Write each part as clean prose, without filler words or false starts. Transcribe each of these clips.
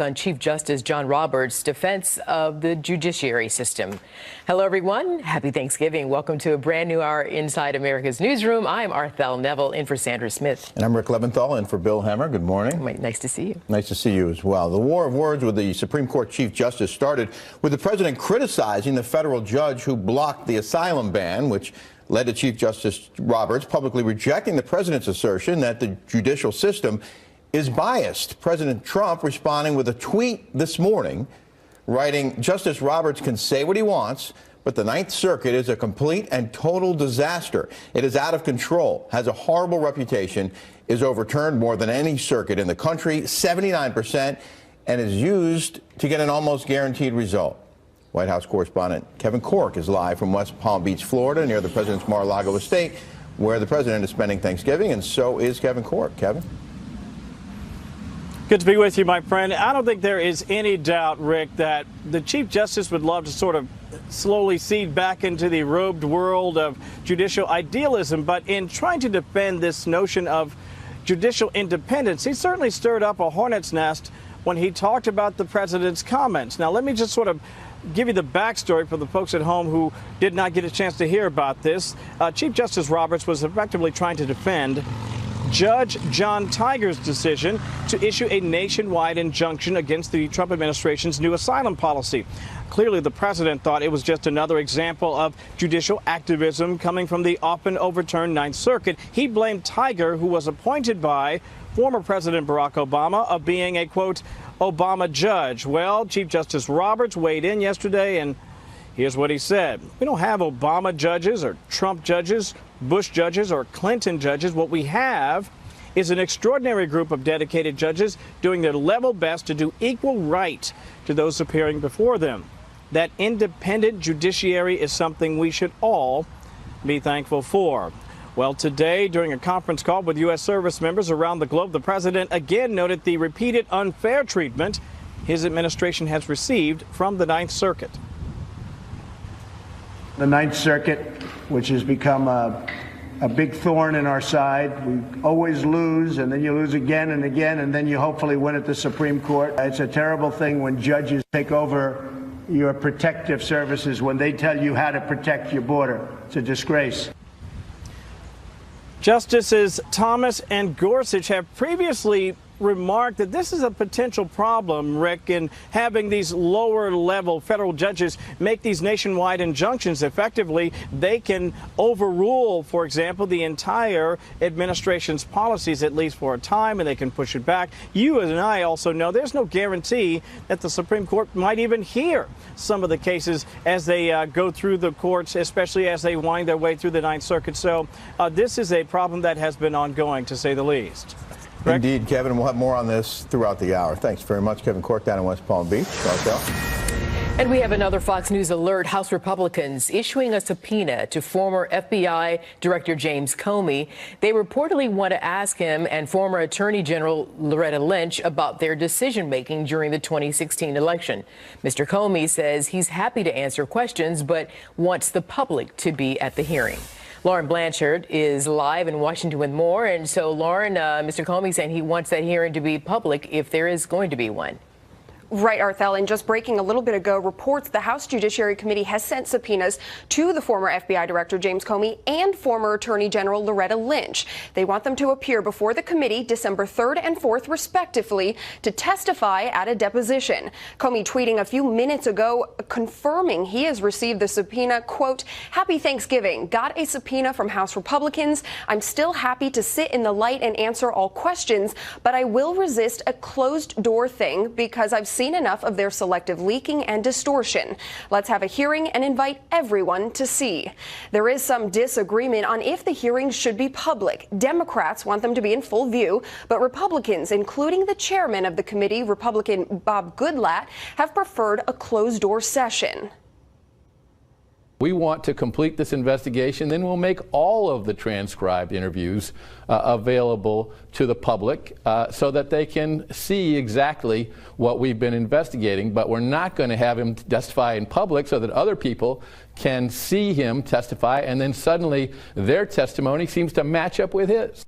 On Chief Justice John Roberts' defense of the judiciary system. Hello, everyone. Happy Thanksgiving. Welcome to a brand new hour inside America's Newsroom. I'm Arthel Neville in for Sandra Smith. And I'm Rick Leventhal in for Bill Hemmer. Good morning. Nice to see you. Nice to see you as well. The war of words with the Supreme Court Chief Justice started with the president criticizing the federal judge who blocked the asylum ban, which led to Chief Justice Roberts publicly rejecting the president's assertion that the judicial system is biased. President Trump responding with a tweet this morning, writing, "Justice Roberts can say what he wants, but the Ninth Circuit is a complete and total disaster. It is out of control, has a horrible reputation, is overturned more than any circuit in the country, 79%, and is used to get an almost guaranteed result." White House correspondent Kevin Corke is live from West Palm Beach, Florida, near the president's Mar-a-Lago estate, where the president is spending Thanksgiving, and so is Kevin Corke. Kevin? Good to be with you, my friend. I don't think there is any doubt, Rick, that the Chief Justice would love to sort of slowly seed back into the robed world of judicial idealism. But in trying to defend this notion of judicial independence, he certainly stirred up a hornet's nest when he talked about the president's comments. Now, let me just sort of give you the backstory for the folks at home who did not get a chance to hear about this. Chief Justice Roberts was effectively trying to defend Judge John Tiger's decision to issue a nationwide injunction against the Trump administration's new asylum policy. Clearly, the president thought it was just another example of judicial activism coming from the often overturned Ninth Circuit. He blamed Tiger, who was appointed by former President Barack Obama, of being a, quote, Obama judge. Well, Chief Justice Roberts weighed in yesterday, and here's what he said. We don't have Obama judges or Trump judges, Bush judges or Clinton judges. What we have is an extraordinary group of dedicated judges doing their level best to do equal right to those appearing before them. That independent judiciary is something we should all be thankful for. Well, today, during a conference call with U.S. service members around the globe, the president again noted the repeated unfair treatment his administration has received from the Ninth Circuit. The Ninth Circuit, which has become a big thorn in our side. We always lose, and then you lose again and again, and then you hopefully win at the Supreme Court. It's a terrible thing when judges take over your protective services, when they tell you how to protect your border. It's a disgrace. Justices Thomas and Gorsuch have previously remarked that this is a potential problem, Rick, in having these lower-level federal judges make these nationwide injunctions. Effectively, they can overrule, for example, the entire administration's policies, at least for a time, and they can push it back. You and I also know there's no guarantee that the Supreme Court might even hear some of the cases as they go through the courts, especially as they wind their way through the Ninth Circuit. So this is a problem that has been ongoing, to say the least. Rick? Indeed, Kevin. We'll have more on this throughout the hour. Thanks very much, Kevin Corke down in West Palm Beach. And we have another Fox News alert. House Republicans issuing a subpoena to former FBI Director James Comey. They reportedly want to ask him and former Attorney General Loretta Lynch about their decision-making during the 2016 election. Mr. Comey says he's happy to answer questions, but wants the public to be at the hearing. Lauren Blanchard is live in Washington with more. And so, Lauren, Mr. Comey saying he wants that hearing to be public if there is going to be one. Right, Arthel, and just breaking a little bit ago, reports the House Judiciary Committee has sent subpoenas to the former FBI Director James Comey and former Attorney General Loretta Lynch. They want them to appear before the committee December 3rd and 4th, respectively, to testify at a deposition. Comey tweeting a few minutes ago, confirming he has received the subpoena, quote, "Happy Thanksgiving. Got a subpoena from House Republicans. I'm still happy to sit in the light and answer all questions, but I will resist a closed door thing because I've seen enough of their selective leaking and distortion. Let's have a hearing and invite everyone to see." There is some disagreement on if the hearings should be public. Democrats want them to be in full view, but Republicans, including the chairman of the committee, Republican Bob Goodlatte, have preferred a closed-door session. We want to complete this investigation, then we'll make all of the transcribed interviews available to the public so that they can see exactly what we've been investigating. But we're not going to have him testify in public so that other people can see him testify, and then suddenly their testimony seems to match up with his.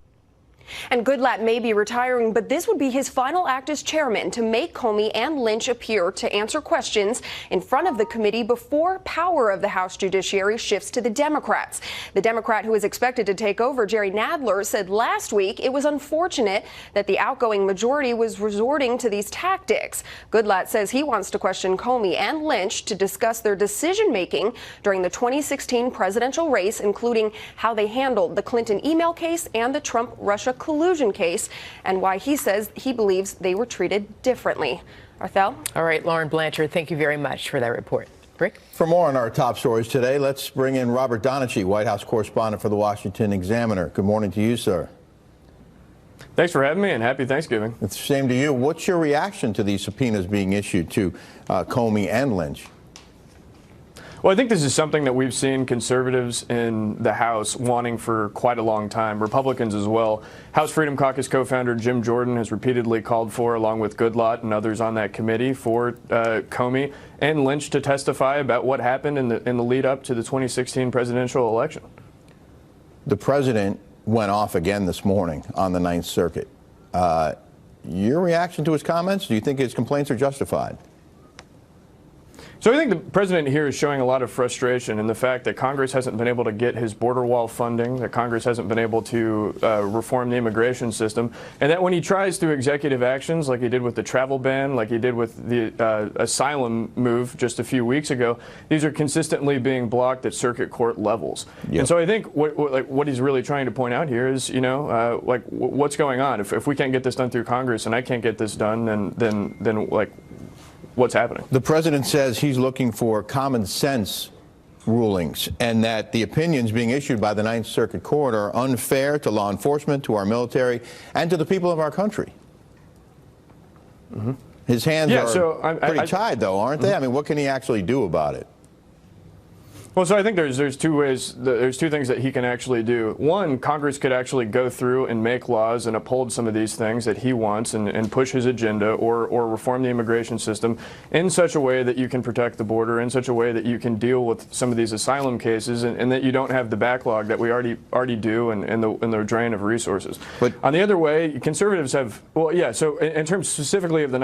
And Goodlatte may be retiring, but this would be his final act as chairman to make Comey and Lynch appear to answer questions in front of the committee before power of the House Judiciary shifts to the Democrats. The Democrat who is expected to take over, Jerry Nadler, said last week it was unfortunate that the outgoing majority was resorting to these tactics. Goodlatte says he wants to question Comey and Lynch to discuss their decision-making during the 2016 presidential race, including how they handled the Clinton email case and the Trump-Russia collusion case, and why he says he believes they were treated differently. Arthel? All right, Lauren Blanchard, thank you very much for that report. Rick? For more on our top stories today, let's bring in Robert Donachie, White House correspondent for the Washington Examiner. Good morning to you, sir. Thanks for having me, and happy Thanksgiving. It's the same to you. What's your reaction to these subpoenas being issued to Comey and Lynch? Well, I think this is something that we've seen conservatives in the House wanting for quite a long time, Republicans as well. House Freedom Caucus co-founder Jim Jordan has repeatedly called for, along with Goodlatte and others on that committee, for Comey and Lynch to testify about what happened in the lead up to the 2016 presidential election. The president went off again this morning on the Ninth Circuit. Your reaction to his comments? Do you think his complaints are justified? So I think the president here is showing a lot of frustration in the fact that Congress hasn't been able to get his border wall funding, that Congress hasn't been able to reform the immigration system, and that when he tries through executive actions like he did with the travel ban, like he did with the asylum move just a few weeks ago, these are consistently being blocked at circuit court levels. Yep. And so I think what he's really trying to point out here is, what's going on? If we can't get this done through Congress and I can't get this done, then what's happening? The president says he's looking for common sense rulings and that the opinions being issued by the Ninth Circuit Court are unfair to law enforcement, to our military, and to the people of our country. Mm-hmm. His hands are pretty tied, though, aren't they? I mean, what can he actually do about it? Well, so I think there's two ways. There's two things that he can actually do. One, Congress could actually go through and make laws and uphold some of these things that he wants and push his agenda, or reform the immigration system in such a way that you can protect the border, in such a way that you can deal with some of these asylum cases, and that you don't have the backlog that we already do and the drain of resources. But on the other way, conservatives have, so in terms specifically of the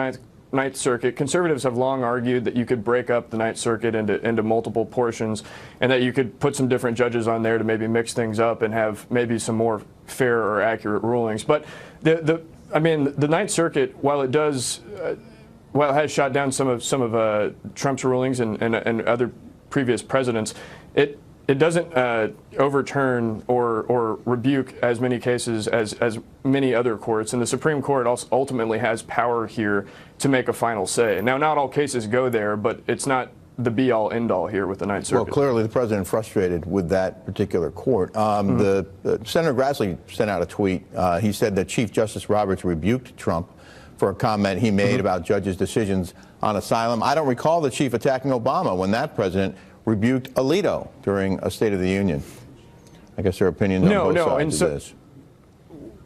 Ninth Circuit, conservatives have long argued that you could break up the Ninth Circuit into multiple portions, and that you could put some different judges on there to maybe mix things up and have maybe some more fair or accurate rulings. But the Ninth Circuit, while it has shot down some of Trump's rulings and other previous presidents, it doesn't overturn or rebuke as many cases as many other courts, and the Supreme Court also ultimately has power here to make a final say. Now, not all cases go there, but it's not the be-all, end-all here with the Ninth Circuit. Well, clearly the president frustrated with that particular court. Senator Grassley sent out a tweet. He said that Chief Justice Roberts rebuked Trump for a comment he made about judges' decisions on asylum. I don't recall the chief attacking Obama when that president rebuked Alito during a State of the Union. I guess there are opinions on both sides of this.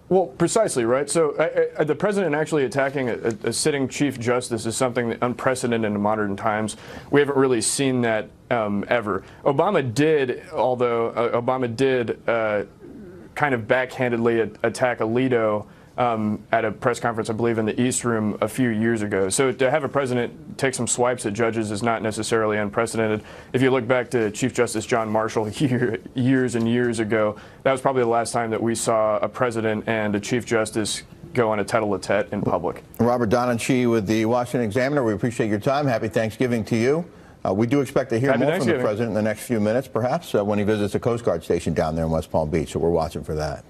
Well, precisely, right? So the president actually attacking a sitting chief justice is something unprecedented in modern times. We haven't really seen that ever. Obama did, although Obama did kind of backhandedly attack Alito at a press conference, I believe, in the East Room a few years ago. So to have a president take some swipes at judges is not necessarily unprecedented. If you look back to Chief Justice John Marshall years and years ago, that was probably the last time that we saw a president and a Chief Justice go on a tete-a-tete in public. Robert Donachie with the Washington Examiner. We appreciate your time. Happy Thanksgiving to you. We do expect to hear more from the president in the next few minutes, perhaps, when he visits a Coast Guard station down there in West Palm Beach. So we're watching for that.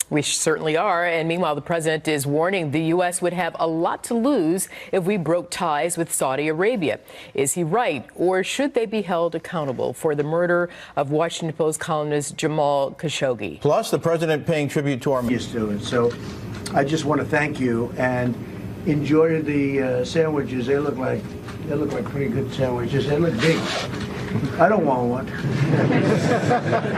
We certainly are. And meanwhile, the president is warning the U.S. would have a lot to lose if we broke ties with Saudi Arabia. Is he right? Or should they be held accountable for the murder of Washington Post columnist Jamal Khashoggi? Plus, the president paying tribute to our students. So I just want to thank you and enjoy the sandwiches. They look like pretty good sandwiches. They look big. I don't want one.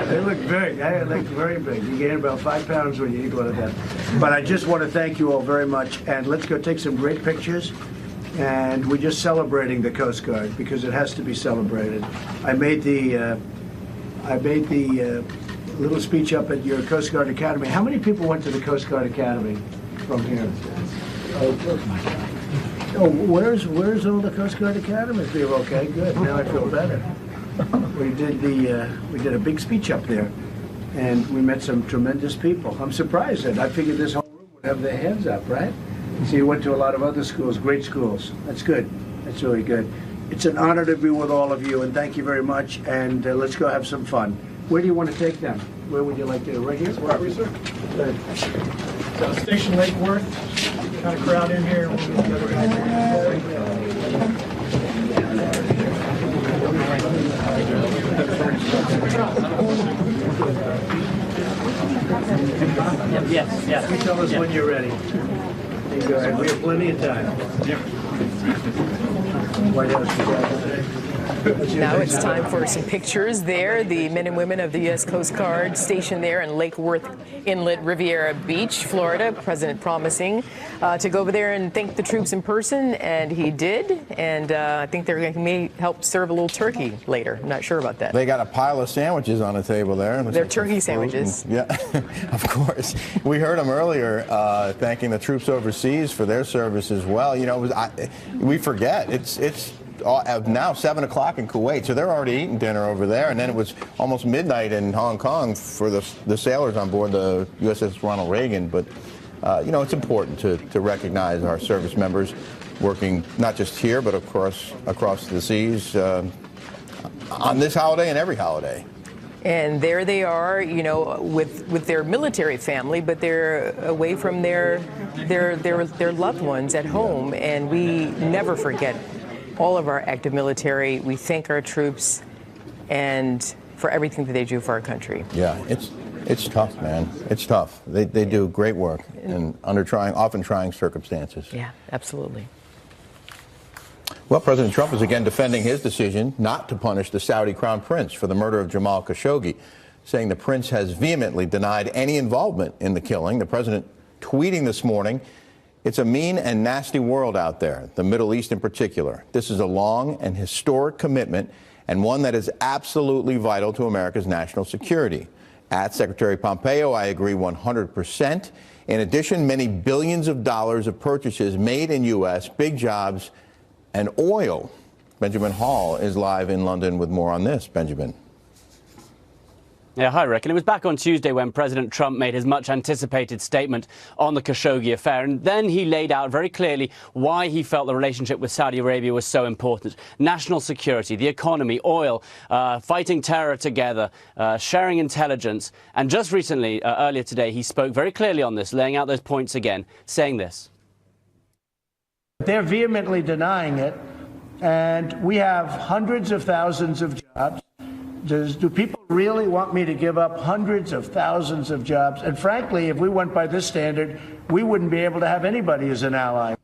They look big. They look very big. You gain about 5 pounds when you eat one of them. But I just want to thank you all very much. And let's go take some great pictures. And we're just celebrating the Coast Guard because it has to be celebrated. I made the little speech up at your Coast Guard Academy. How many people went to the Coast Guard Academy from here? Oh, where's all the Coast Guard Academies? Okay, good. Now I feel better. We did a big speech up there, and we met some tremendous people. I'm surprised that I figured this whole room would have their hands up, right? So you went to a lot of other schools, great schools. That's good. That's really good. It's an honor to be with all of you, and thank you very much. And let's go have some fun. Where do you want to take them? Where would you like to? Right here? Wherever, sir. Good. So Station Lake Worth, kind of crowd in here. Yes. You tell us when you're ready. You go ahead. We have plenty of time. White House. Now it's time for some pictures there. The men and women of the U.S. Coast Guard stationed there in Lake Worth Inlet, Riviera Beach, Florida. President promising to go over there and thank the troops in person, and he did. And I think they're going to help serve a little turkey later. I'm not sure about that. They got a pile of sandwiches on the table there. They're turkey sandwiches. Yeah, of course. We heard them earlier thanking the troops overseas for their service as well. You know, we forget it's now 7 o'clock in Kuwait, so they're already eating dinner over there, and then it was almost midnight in Hong Kong for the sailors on board the USS Ronald Reagan. But you know, it's important to recognize our service members working not just here but across the seas on this holiday and every holiday. And there they are, you know, with their military family, but they're away from their loved ones at home, and we never forget all of our active military. We thank our troops and for everything that they do for our country. Yeah, it's tough, man. It's tough. They do great work and under often trying circumstances. Yeah, absolutely. Well, President Trump is again defending his decision not to punish the Saudi crown prince for the murder of Jamal Khashoggi, saying the prince has vehemently denied any involvement in the killing. The president tweeting this morning, "It's a mean and nasty world out there, the Middle East in particular. This is a long and historic commitment and one that is absolutely vital to America's national security. At Secretary Pompeo, I agree 100%. In addition, many billions of dollars of purchases made in U.S., big jobs, and oil." Benjamin Hall is live in London with more on this. Benjamin. Yeah, hi, Rick. And it was back on Tuesday when President Trump made his much-anticipated statement on the Khashoggi affair. And then he laid out very clearly why he felt the relationship with Saudi Arabia was so important. National security, the economy, oil, fighting terror together, sharing intelligence. And just recently, earlier today, he spoke very clearly on this, laying out those points again, saying this. They're vehemently denying it, and we have hundreds of thousands of jobs. Do people really want me to give up hundreds of thousands of jobs? And frankly, if we went by this standard, we wouldn't be able to have anybody as an ally.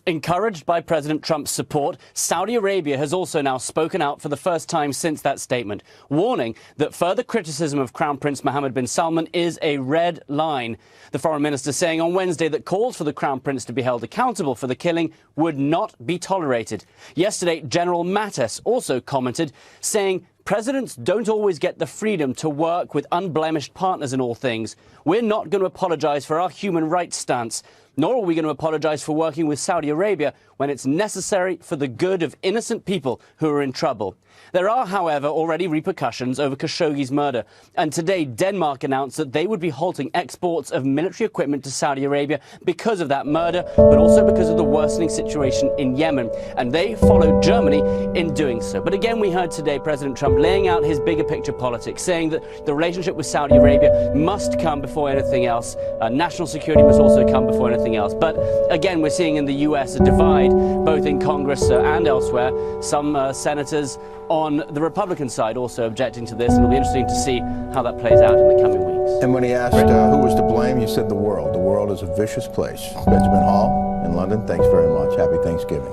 Encouraged by President Trump's support, Saudi Arabia has also now spoken out for the first time since that statement, warning that further criticism of Crown Prince Mohammed bin Salman is a red line. The foreign minister saying on Wednesday that calls for the Crown Prince to be held accountable for the killing would not be tolerated. Yesterday, General Mattis also commented, saying presidents don't always get the freedom to work with unblemished partners in all things. We're not going to apologize for our human rights stance, nor are we going to apologize for working with Saudi Arabia when it's necessary for the good of innocent people who are in trouble. There are, however, already repercussions over Khashoggi's murder. And today, Denmark announced that they would be halting exports of military equipment to Saudi Arabia because of that murder, but also because of the worsening situation in Yemen. And they followed Germany in doing so. But again, we heard today President Trump laying out his bigger picture politics, saying that the relationship with Saudi Arabia must come before anything else. National security must also come before anything else. But again, we're seeing in the U.S. a divide, both in Congress and elsewhere. Some senators on the Republican side also objecting to this, and it'll be interesting to see how that plays out in the coming weeks. And when he asked who was to blame, he said the world. The world is a vicious place. Benjamin Hall in London, thanks very much. Happy Thanksgiving.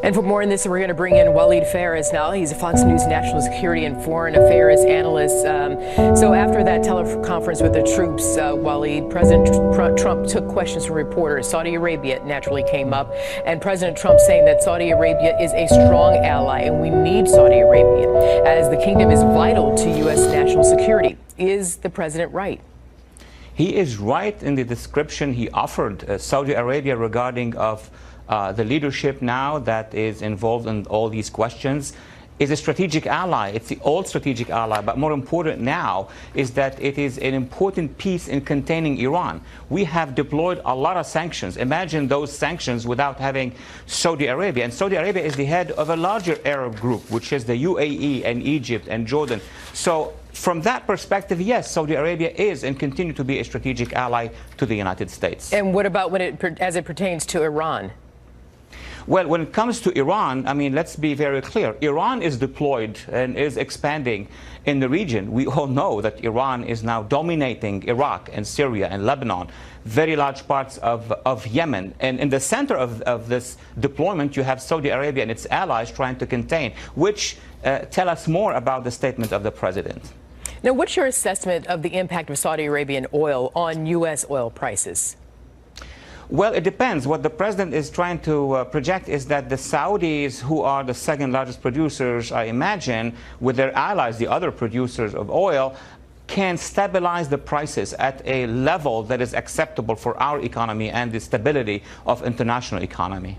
And for more on this, we're going to bring in Waleed Phares now. He's a Fox News national security and foreign affairs analyst. So after that teleconference with the troops, Waleed, President Trump took questions from reporters. Saudi Arabia naturally came up, and President Trump saying that Saudi Arabia is a strong ally and we need Saudi Arabia as the kingdom is vital to U.S. national security. Is the president right? He is right in the description he offered Saudi Arabia regarding of the leadership now that is involved in all these questions is a strategic ally. It's the old strategic ally, but more important now is that it is an important piece in containing Iran. We have deployed a lot of sanctions. Imagine those sanctions without having Saudi Arabia. And Saudi Arabia is the head of a larger Arab group, which is the UAE and Egypt and Jordan. So from that perspective, yes, Saudi Arabia is and continue to be a strategic ally to the United States. And what about as it pertains to Iran? Well, when it comes to Iran, I mean, let's be very clear. Iran is deployed and is expanding in the region. We all know that Iran is now dominating Iraq and Syria and Lebanon, very large parts of Yemen. And in the center of this deployment, you have Saudi Arabia and its allies trying to contain, which tell us more about the statement of the president. Now, what's your assessment of the impact of Saudi Arabian oil on U.S. oil prices? Well, it depends. What the president is trying to project is that the Saudis, who are the second largest producers, I imagine, with their allies, the other producers of oil, can stabilize the prices at a level that is acceptable for our economy and the stability of international economy.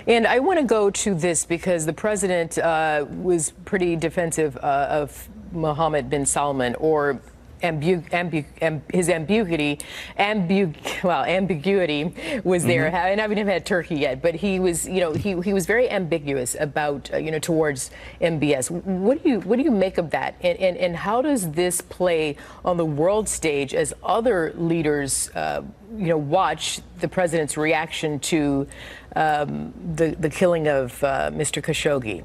And I want to go to this because the president was pretty defensive of Mohammed bin Salman, or his ambiguity was there. And I haven't even had turkey yet, but he was, he was very ambiguous about, towards MBS. What do you make of that? And how does this play on the world stage as other leaders, watch the president's reaction to the killing of Mr. Khashoggi?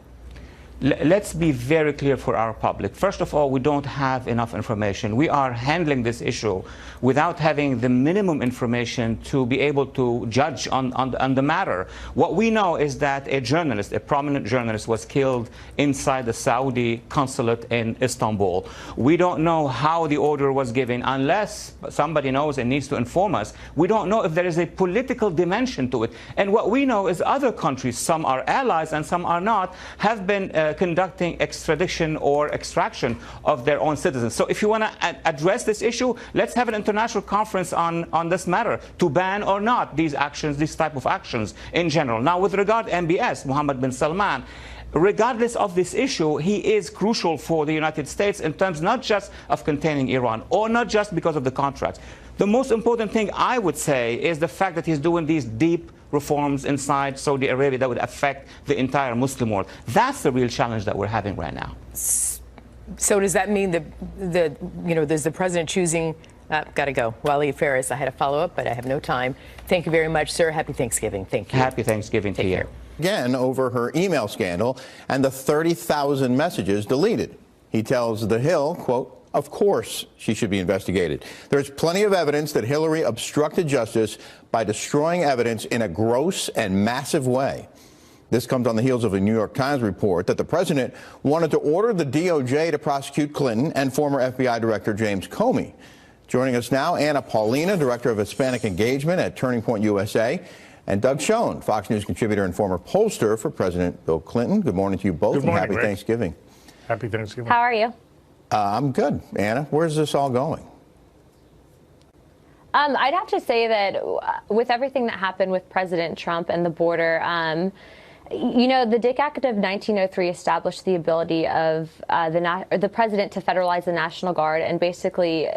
Let's be very clear for our public. First of all, we don't have enough information. We are handling this issue without having the minimum information to be able to judge on the matter. What we know is that a journalist, a prominent journalist, was killed inside the Saudi consulate in Istanbul. We don't know how the order was given unless somebody knows and needs to inform us. We don't know if there is a political dimension to it. And what we know is other countries, some are allies and some are not, have been conducting extradition or extraction of their own citizens. So if you want to address this issue, let's have an international conference on this matter to ban or not these actions, these type of actions in general. Now, with regard to MBS, Mohammed bin Salman, regardless of this issue, he is crucial for the United States in terms not just of containing Iran or not just because of the contracts. The most important thing I would say is the fact that he's doing these deep reforms inside Saudi Arabia that would affect the entire Muslim world. That's the real challenge that we're having right now. So does that mean there's the president choosing? Got to go. Waleed Phares, I had a follow-up, but I have no time. Thank you very much, sir. Happy Thanksgiving. Thank you. Happy Thanksgiving to you. Again, over her email scandal and the 30,000 messages deleted. He tells The Hill, quote, "Of course she should be investigated. There's plenty of evidence that Hillary obstructed justice by destroying evidence in a gross and massive way." This comes on the heels of a New York Times report that the president wanted to order the DOJ to prosecute Clinton and former FBI Director James Comey. Joining us now, Anna Paulina, Director of Hispanic Engagement at Turning Point USA, and Doug Schoen, Fox News contributor and former pollster for President Bill Clinton. Good morning to you both. Good morning, and happy Thanksgiving. Happy Thanksgiving. How are you? I'm good. Anna, where's this all going? I'd have to say that with everything that happened with President Trump and the border, the Dick Act of 1903 established the ability of the president to federalize the National Guard and basically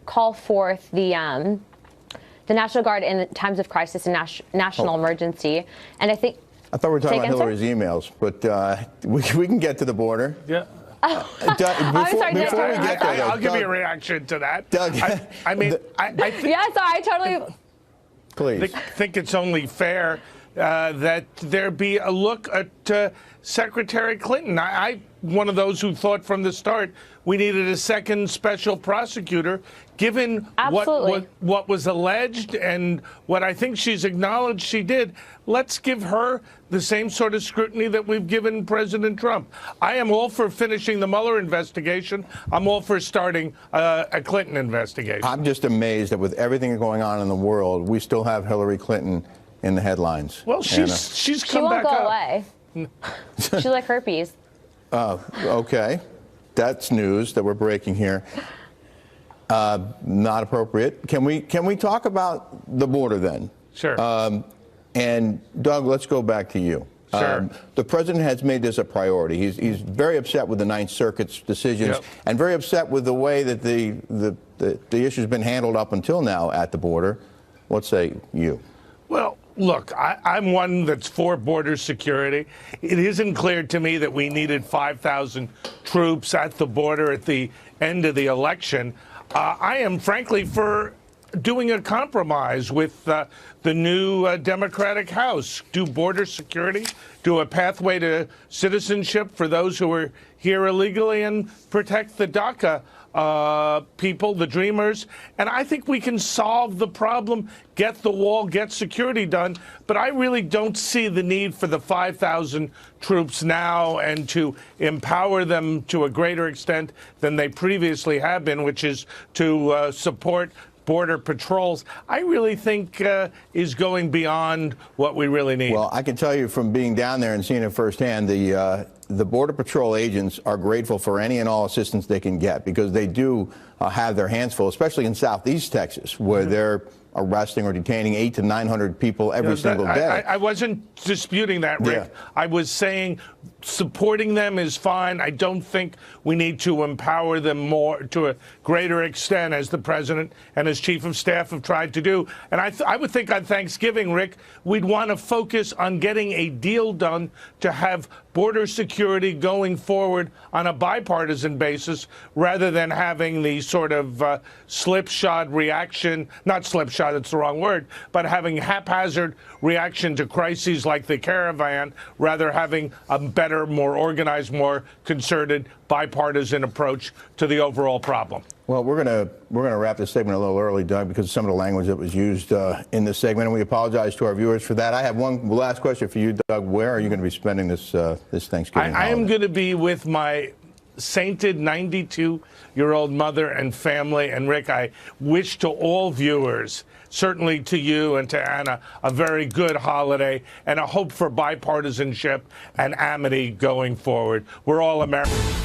call forth the National Guard in times of crisis and national emergency. And I thought we were talking about Hillary's emails, but we can get to the border. Yeah. Before we get there, I'll give you a reaction to that. Doug, I think, I totally. Please. think it's only fair that there be a look at Secretary Clinton. I one of those who thought from the start we needed a second special prosecutor, given what was alleged and what I think she's acknowledged she did. Let's give her the same sort of scrutiny that we've given President Trump. I am all for finishing the Mueller investigation. I'm all for starting a Clinton investigation. I'm just amazed that with everything going on in the world, we still have Hillary Clinton in the headlines. Well, she's come back up. She won't go away. She's like herpes. Okay. That's news that we're breaking here. Not appropriate. Can we talk about the border then? Sure. And Doug, let's go back to you. Sure. The president has made this a priority. He's very upset with the Ninth Circuit's decisions, and very upset with the way that the issue's been handled up until now at the border. What say you? Well, look, I'm one that's for border security. It isn't clear to me that we needed 5,000 troops at the border at the end of the election. I am, frankly, for doing a compromise with the new Democratic House. Do border security, do a pathway to citizenship for those who are here illegally, and protect the DACA people, the dreamers. And I think we can solve the problem, get the wall, get security done. But I really don't see the need for the 5,000 troops now and to empower them to a greater extent than they previously have been, which is to support border patrols. I really think is going beyond what we really need. Well, I can tell you from being down there and seeing it firsthand, the Border Patrol agents are grateful for any and all assistance they can get, because they do have their hands full, especially in Southeast Texas, where they're arresting or detaining 800 to 900 people every single day. I wasn't disputing that, Rick. Yeah. I was saying supporting them is fine. I don't think we need to empower them more to a greater extent, as the president and his chief of staff have tried to do. And I would think on Thanksgiving, Rick, we'd want to focus on getting a deal done to have border security going forward on a bipartisan basis, rather than having the sort of slipshod reaction, not slipshod, it's the wrong word, but having haphazard reaction to crises like the caravan, rather having a better, more organized, more concerted, bipartisan approach to the overall problem. Well, we're gonna wrap this segment a little early, Doug, because of some of the language that was used in this segment, and we apologize to our viewers for that. I have one last question for you, Doug. Where are you going to be spending this Thanksgiving holiday? I am going to be with my sainted 92-year-old mother and family. And Rick, I wish to all viewers, certainly to you and to Anna, a very good holiday and a hope for bipartisanship and amity going forward. We're all Americans.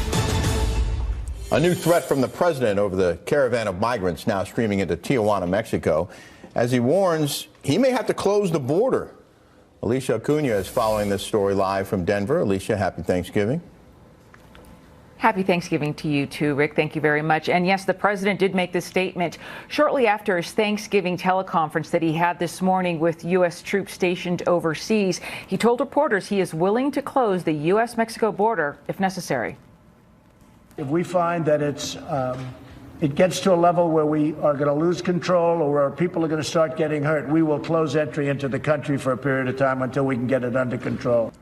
A new threat from the president over the caravan of migrants now streaming into Tijuana, Mexico, as he warns he may have to close the border. Alicia Acuna is following this story live from Denver. Alicia, happy Thanksgiving. Happy Thanksgiving to you too, Rick. Thank you very much. And yes, the president did make this statement shortly after his Thanksgiving teleconference that he had this morning with U.S. troops stationed overseas. He told reporters he is willing to close the U.S.-Mexico border if necessary. If we find that it gets to a level where we are going to lose control or where people are going to start getting hurt, we will close entry into the country for a period of time until we can get it under control.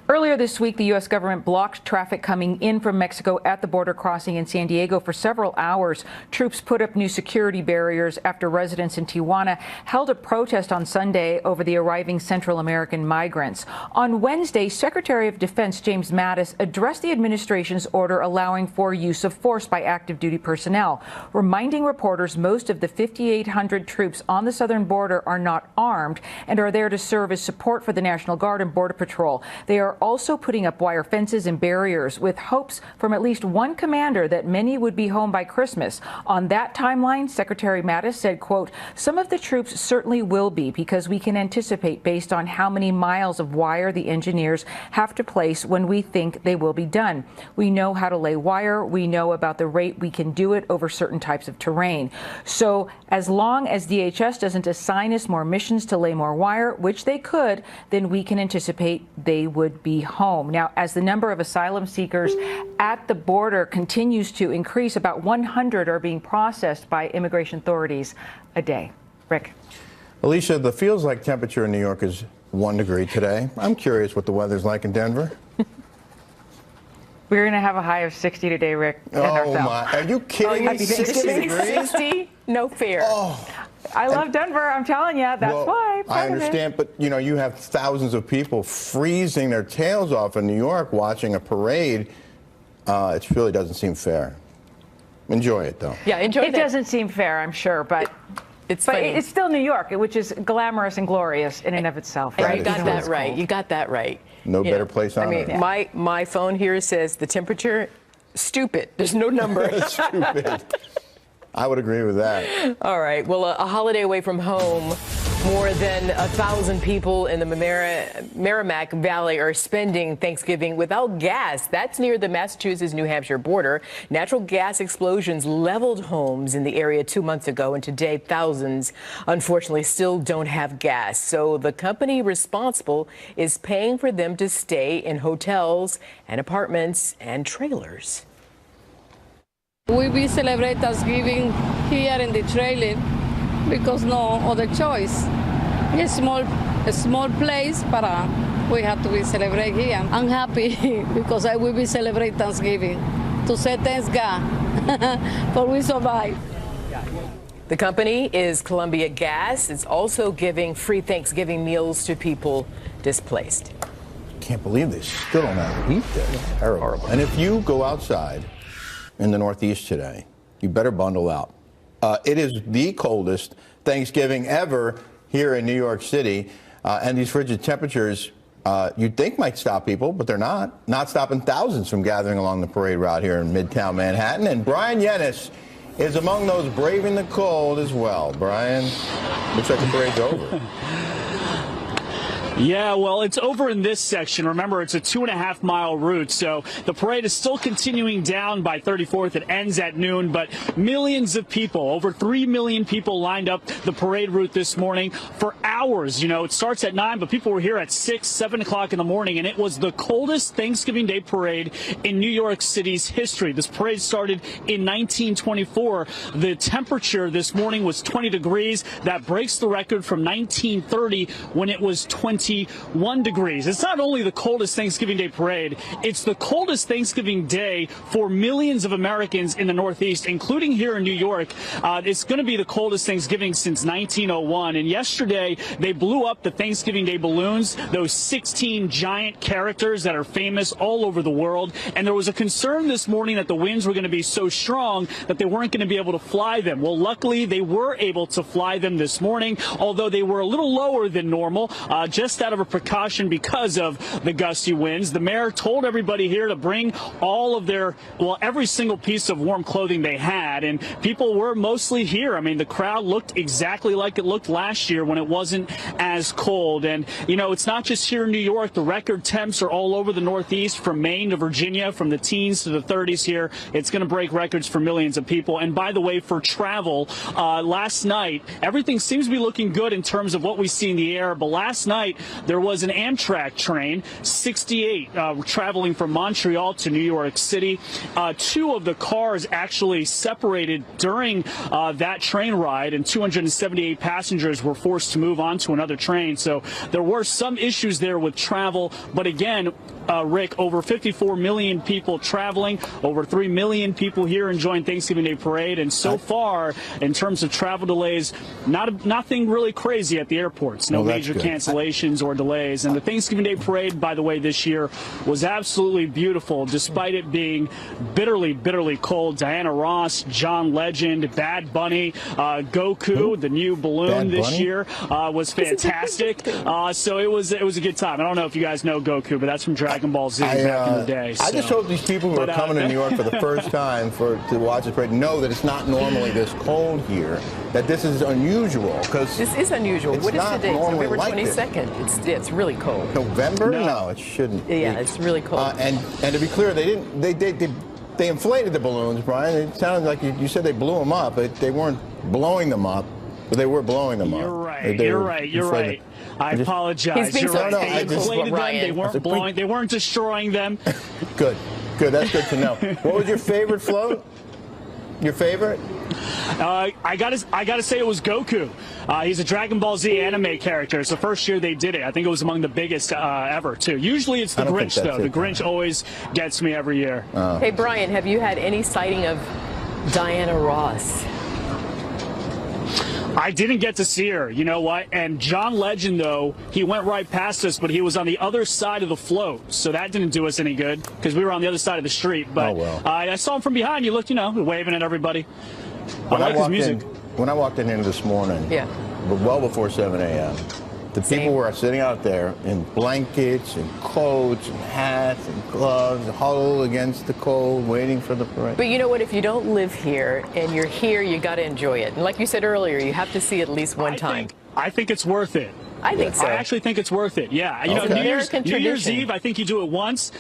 Earlier this week, the U.S. government blocked traffic coming in from Mexico at the border crossing in San Diego for several hours. Troops put up new security barriers after residents in Tijuana held a protest on Sunday over the arriving Central American migrants. On Wednesday, Secretary of Defense James Mattis addressed the administration's order allowing for use of force by active duty personnel, reminding reporters most of the 5,800 troops on the southern border are not armed and are there to serve as support for the National Guard and Border Patrol. They are also putting up wire fences and barriers with hopes from at least one commander that many would be home by Christmas. On that timeline, Secretary Mattis said, quote, "Some of the troops certainly will be because we can anticipate based on how many miles of wire the engineers have to place when we think they will be done. We know how to lay wire. We know about the rate we can do it over certain types of terrain. So as long as DHS doesn't assign us more missions to lay more wire, which they could, then we can anticipate they would be home." Now, as the number of asylum seekers at the border continues to increase, about 100 are being processed by immigration authorities a day. Rick. Alicia, the feels like temperature in New York is 1 degree today. I'm curious what the weather's like in Denver. We're going to have a high of 60 today, Rick. Oh, my. Are you kidding me? 60 degrees? 60? No fair. Oh. I love Denver. I'm telling you. That's why. I understand, but, you know, you have thousands of people freezing their tails off in New York watching a parade. It really doesn't seem fair. Enjoy it, though. Yeah, enjoy it. It doesn't seem fair, I'm sure, but it's still New York, which is glamorous and glorious in and of itself. Right? You got that right. You got that right. No better place on earth. My phone here says the temperature, stupid. There's no number. Stupid. I would agree with that. All right. Well, a holiday away from home. More than 1,000 people in the Merrimack Valley are spending Thanksgiving without gas. That's near the Massachusetts-New Hampshire border. Natural gas explosions leveled homes in the area 2 months ago, and today thousands, unfortunately, still don't have gas. So the company responsible is paying for them to stay in hotels and apartments and trailers. We will celebrate Thanksgiving here in the trailer because no other choice. It's a small place, but we have to be celebrate here. I'm happy because I will be celebrate Thanksgiving to say thanks God for we survive. The company is Columbia Gas. It's also giving free Thanksgiving meals to people displaced. Can't believe they still don't have heat there. It's terrible. And if you go outside in the Northeast today, you better bundle out. It is the coldest Thanksgiving ever here in New York City, and these frigid temperatures you'd think might stop people, but they're not. Not stopping thousands from gathering along the parade route here in Midtown Manhattan. And Brian Yennis is among those braving the cold as well. Brian, looks like the parade's over. Yeah, well, it's over in this section. Remember, it's a 2.5-mile route, so the parade is still continuing down by 34th. It ends at noon, but millions of people, over 3 million people lined up the parade route this morning for hours. You know, it starts at 9, but people were here at 6, 7 o'clock in the morning, and it was the coldest Thanksgiving Day parade in New York City's history. This parade started in 1924. The temperature this morning was 20 degrees. That breaks the record from 1930 when it was 21 degrees. It's not only the coldest Thanksgiving Day parade, it's the coldest Thanksgiving Day for millions of Americans in the Northeast, including here in New York. It's going to be the coldest Thanksgiving since 1901. And yesterday, they blew up the Thanksgiving Day balloons, those 16 giant characters that are famous all over the world. And there was a concern this morning that the winds were going to be so strong that they weren't going to be able to fly them. Well, luckily, they were able to fly them this morning, although they were a little lower than normal, just out of a precaution because of the gusty winds. The mayor told everybody here to bring all of their, well, every single piece of warm clothing they had, and people were mostly here. I mean, the crowd looked exactly like it looked last year when it wasn't as cold. And, you know, it's not just here in New York. The record temps are all over the Northeast, from Maine to Virginia, from the teens to the 30s here. It's going to break records for millions of people. And by the way, for travel, last night, everything seems to be looking good in terms of what we see in the air. But last night, there was an Amtrak train, 68, traveling from Montreal to New York City. 2 of the cars actually separated during that train ride, and 278 passengers were forced to move on to another train. So there were some issues there with travel. But again, Rick, over 54 million people traveling, over 3 million people here enjoying Thanksgiving Day parade. And so far, in terms of travel delays, nothing really crazy at the airports. No major cancellations or delays. And the Thanksgiving Day parade, by the way, this year was absolutely beautiful, despite it being bitterly, bitterly cold. Diana Ross, John Legend, Bad Bunny, Goku, the new balloon this year, was fantastic. So it was a good time. I don't know if you guys know Goku, but that's from Dragon Ball Z back in the day. So. I just hope these people who are coming to New York for the first time to watch this parade know that it's not normally this cold here, that this is unusual. Because this is unusual. What is the date? November 22nd. It's really cold. November? No, it shouldn't. Yeah, it's really cold. And to be clear, they inflated the balloons, Brian. It sounded like you said they blew them up, but they weren't blowing them up, but they were blowing them up. You're right. I apologize. You're right. They inflated them. They weren't blowing. They weren't destroying them. Good. That's good to know. What was your favorite float? Your favorite? I gotta say it was Goku. He's a Dragon Ball Z anime character. It's the first year they did it. I think it was among the biggest ever, too. Usually it's the Grinch, though. The Grinch always gets me every year. Hey, Brian, have you had any sighting of Diana Ross? I didn't get to see her, you know what? And John Legend, though, he went right past us, but he was on the other side of the float. So that didn't do us any good because we were on the other side of the street. But I saw him from behind. You looked, you know, waving at everybody. I like his music. When I walked in here this morning, but well before 7 a.m., the people were sitting out there in blankets and coats and hats and gloves, huddled against the cold, waiting for the parade. But you know what? If you don't live here and you're here, you got to enjoy it. And like you said earlier, you have to see it at least one time. I think it's worth it. I think so. I actually think it's worth it. Yeah. You know, New Year's Eve, I think you do it once.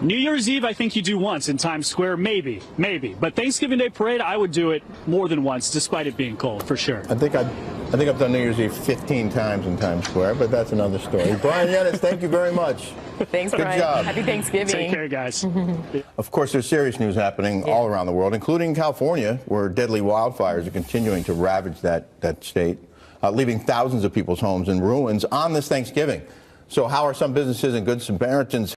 New Year's Eve, I think you do once in Times Square, maybe. But Thanksgiving Day Parade, I would do it more than once, despite it being cold, for sure. I think I've done New Year's Eve 15 times in Times Square, but that's another story. Brian Yennis, thank you very much. Thanks, Good Brian. job. Happy Thanksgiving. Take care, guys. Of course, there's serious news happening all around the world, including California, where deadly wildfires are continuing to ravage that state, leaving thousands of people's homes in ruins on this Thanksgiving. So how are some businesses and Good Samaritans